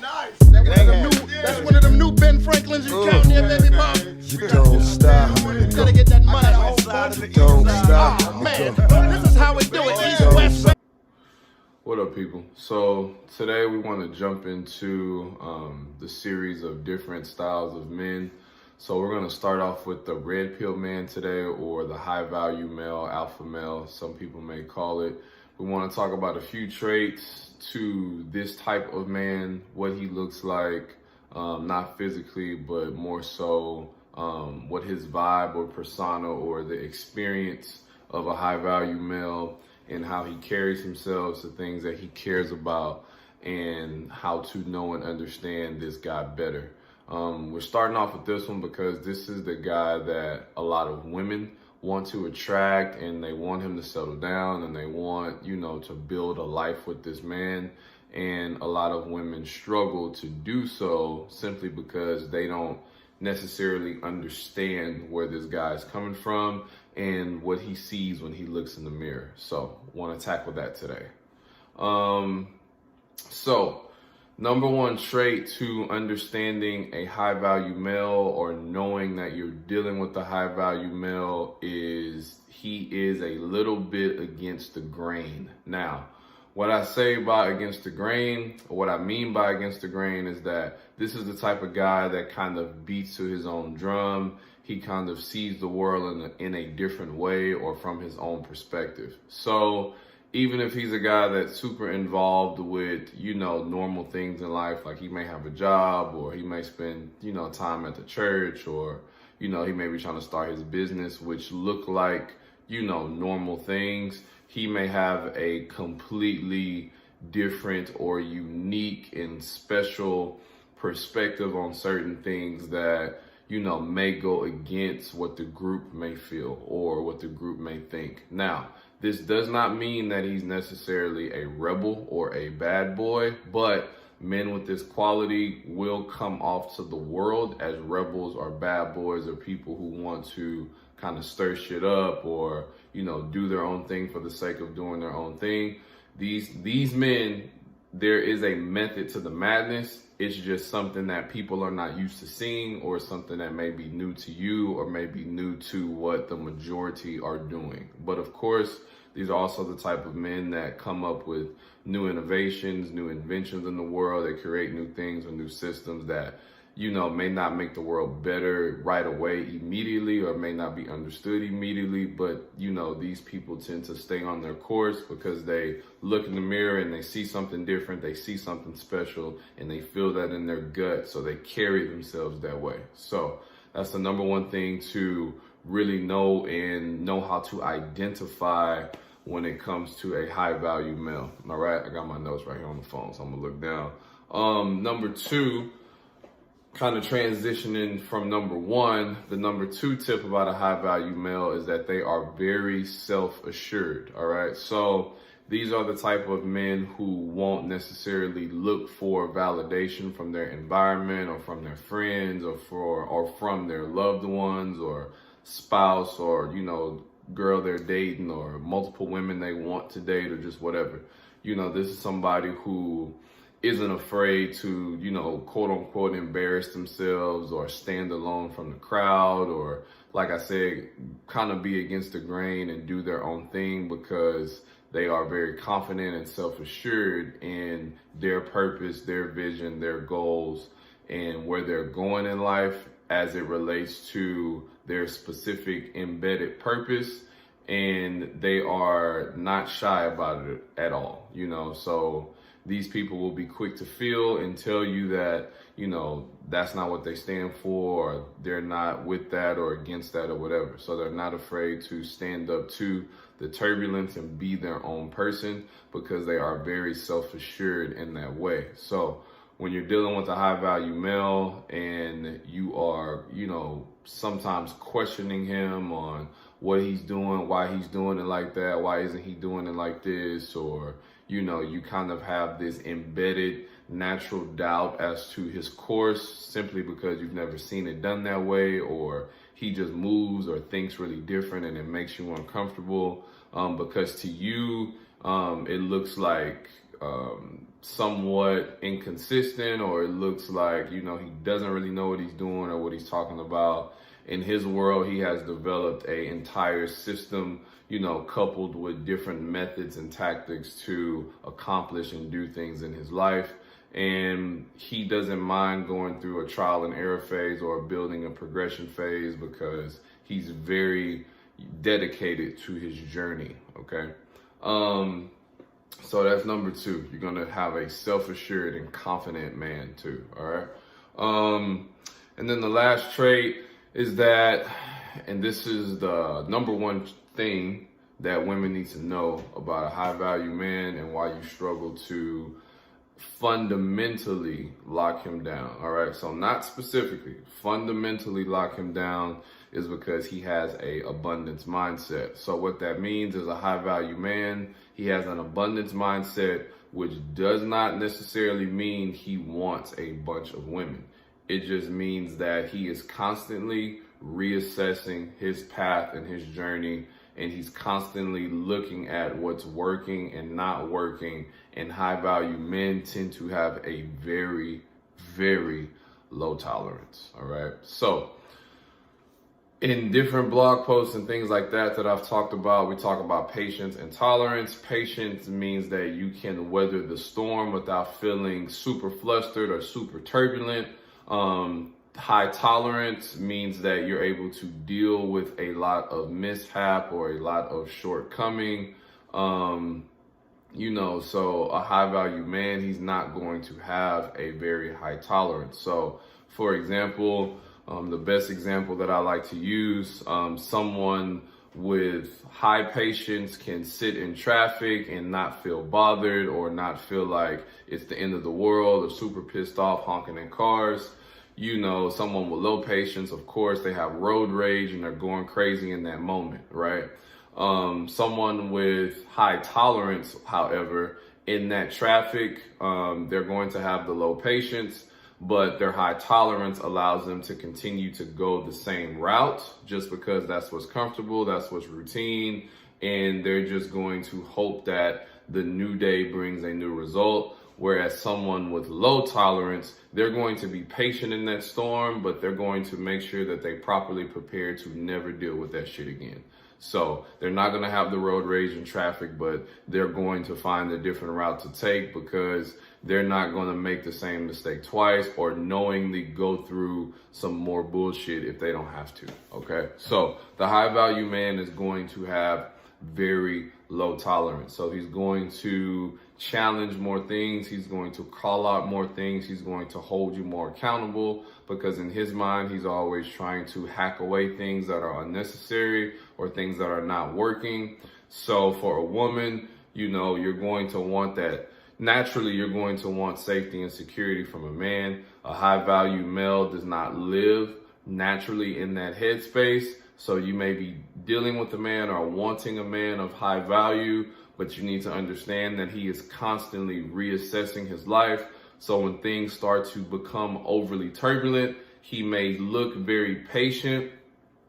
Nice. That's one of them new Ben Franklins you count there, baby Bob. You don't stop. Gotta get that money. You don't stop. Oh, man, this is how we do it. East, West. What up, people? So today we want to jump into the series of different styles of men. So we're going to start off with the red pill man today, or the high value male, alpha male, some people may call it. We want to talk about a few traits to this type of man, what he looks like, not physically, but more so what his vibe or persona or the experience of a high value male, and how he carries himself, the things that he cares about, and how to know and understand this guy better. We're starting off with this one because this is the guy that a lot of women want to attract, and they want him to settle down, and they want, to build a life with this man. And a lot of women struggle to do so simply because they don't necessarily understand where this guy is coming from and what he sees when he looks in the mirror. So want to tackle that today. So number one trait to understanding a high value male, or knowing that you're dealing with a high value male, is he is a little bit against the grain. Now, what I say by against the grain, or what I mean by against the grain, is that this is the type of guy that kind of beats to his own drum. He kind of sees the world in a different way, or from his own perspective. So even if he's a guy that's super involved with, normal things in life, like he may have a job, or he may spend, time at the church, or, he may be trying to start his business, which look like, normal things. He may have a completely different or unique and special perspective on certain things that, may go against what the group may feel or what the group may think. Now, this does not mean that he's necessarily a rebel or a bad boy, but men with this quality will come off to the world as rebels or bad boys, or people who want to kind of stir shit up, or, do their own thing for the sake of doing their own thing. These men, there is a method to the madness. It's just something that people are not used to seeing, or something that may be new to you, or may be new to what the majority are doing. But of course, these are also the type of men that come up with new innovations, new inventions in the world. They create new things or new systems that, may not make the world better right away immediately, or may not be understood immediately. But, these people tend to stay on their course because they look in the mirror and they see something different. They see something special, and they feel that in their gut. So they carry themselves that way. So that's the number one thing to really know, and know how to identify when it comes to a high value male. All right, I got my notes right here on the phone, so I'm gonna look down. Number two, kind of transitioning from number one, the number two tip about a high value male is that they are very self-assured. All right, so these are the type of men who won't necessarily look for validation from their environment, or from their friends, or from their loved ones, or spouse, or girl they're dating, or multiple women they want to date, or just whatever. This is somebody who isn't afraid to, quote unquote, embarrass themselves, or stand alone from the crowd, or, like I said, kind of be against the grain and do their own thing, because they are very confident and self-assured in their purpose, their vision, their goals, and where they're going in life as it relates to their specific embedded purpose. And they are not shy about it at all, so these people will be quick to feel and tell you that, that's not what they stand for, or they're not with that or against that or whatever. So they're not afraid to stand up to the turbulence and be their own person, because they are very self-assured in that way. So when you're dealing with a high value male, and you are, sometimes questioning him on what he's doing, why he's doing it like that, why isn't he doing it like this, or, you kind of have this embedded natural doubt as to his course, simply because you've never seen it done that way, or he just moves or thinks really different, and it makes you uncomfortable, because to you, it looks like somewhat inconsistent, or it looks like, he doesn't really know what he's doing or what he's talking about. In his world, he has developed an entire system, coupled with different methods and tactics to accomplish and do things in his life. And he doesn't mind going through a trial and error phase or building a progression phase because he's very dedicated to his journey, okay? So that's number 2. You're going to have a self-assured and confident man too, all right? And then the last trait is that, and this is the number 1 thing that women need to know about a high-value man and why you struggle to fundamentally lock him down, all right? So not specifically, fundamentally lock him down is because he has a abundance mindset. So what that means is a high-value man, he has an abundance mindset, which does not necessarily mean he wants a bunch of women. It just means that he is constantly reassessing his path and his journey, and he's constantly looking at what's working and not working. And high-value men tend to have a very, very low tolerance, all right? So in different blog posts and things like that I've talked about, we talk about patience and tolerance. Patience means that you can weather the storm without feeling super flustered or super turbulent. High tolerance means that you're able to deal with a lot of mishap or a lot of shortcoming. So a high value man, he's not going to have a very high tolerance. So for example, the best example that I like to use, someone with high patience can sit in traffic and not feel bothered or not feel like it's the end of the world or super pissed off honking in cars. Someone with low patience, of course, they have road rage and they're going crazy in that moment, right? Someone with high tolerance, however, in that traffic, they're going to have the low patience, but their high tolerance allows them to continue to go the same route just because that's what's comfortable, that's what's routine, and they're just going to hope that the new day brings a new result. Whereas someone with low tolerance, they're going to be patient in that storm, but they're going to make sure that they properly prepare to never deal with that shit again. So they're not going to have the road rage and traffic, but they're going to find a different route to take because they're not going to make the same mistake twice or knowingly go through some more bullshit if they don't have to, okay? So the high value man is going to have very low tolerance. So he's going to challenge more things. He's going to call out more things. He's going to hold you more accountable because in his mind, he's always trying to hack away things that are unnecessary or things that are not working. So for a woman, you're going to want that. Naturally, you're going to want safety and security from a man. A high value male does not live naturally in that headspace. So you may be dealing with a man or wanting a man of high value, but you need to understand that he is constantly reassessing his life. So when things start to become overly turbulent, he may look very patient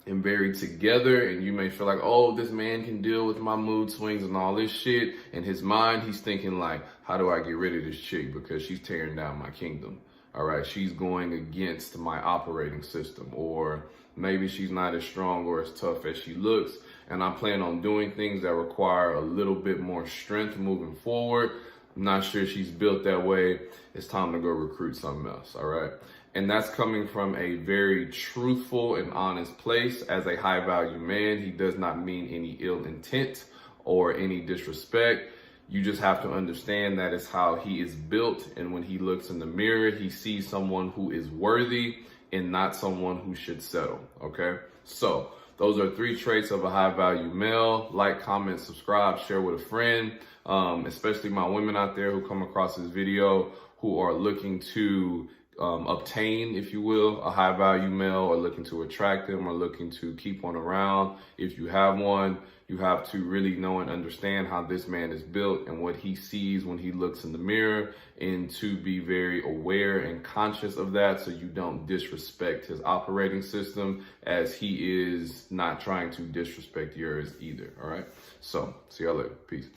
and very together, and you may feel like, oh, this man can deal with my mood swings and all this shit. In his mind, he's thinking like, how do I get rid of this chick because she's tearing down my kingdom? All right, she's going against my operating system, or maybe she's not as strong or as tough as she looks, and I plan on doing things that require a little bit more strength moving forward. I'm not sure she's built that way. It's time to go recruit something else, all right? And that's coming from a very truthful and honest place. As a high value man, he does not mean any ill intent or any disrespect. You just have to understand that is how he is built. And when he looks in the mirror, he sees someone who is worthy and not someone who should settle, okay? So those are 3 traits of a high value male. Like, comment, subscribe, share with a friend, especially my women out there who come across this video who are looking to obtain, if you will, a high value male, or looking to attract them, or looking to keep one around. If you have one, you have to really know and understand how this man is built and what he sees when he looks in the mirror, and to be very aware and conscious of that so you don't disrespect his operating system, as he is not trying to disrespect yours either. All right. So see y'all later. Peace.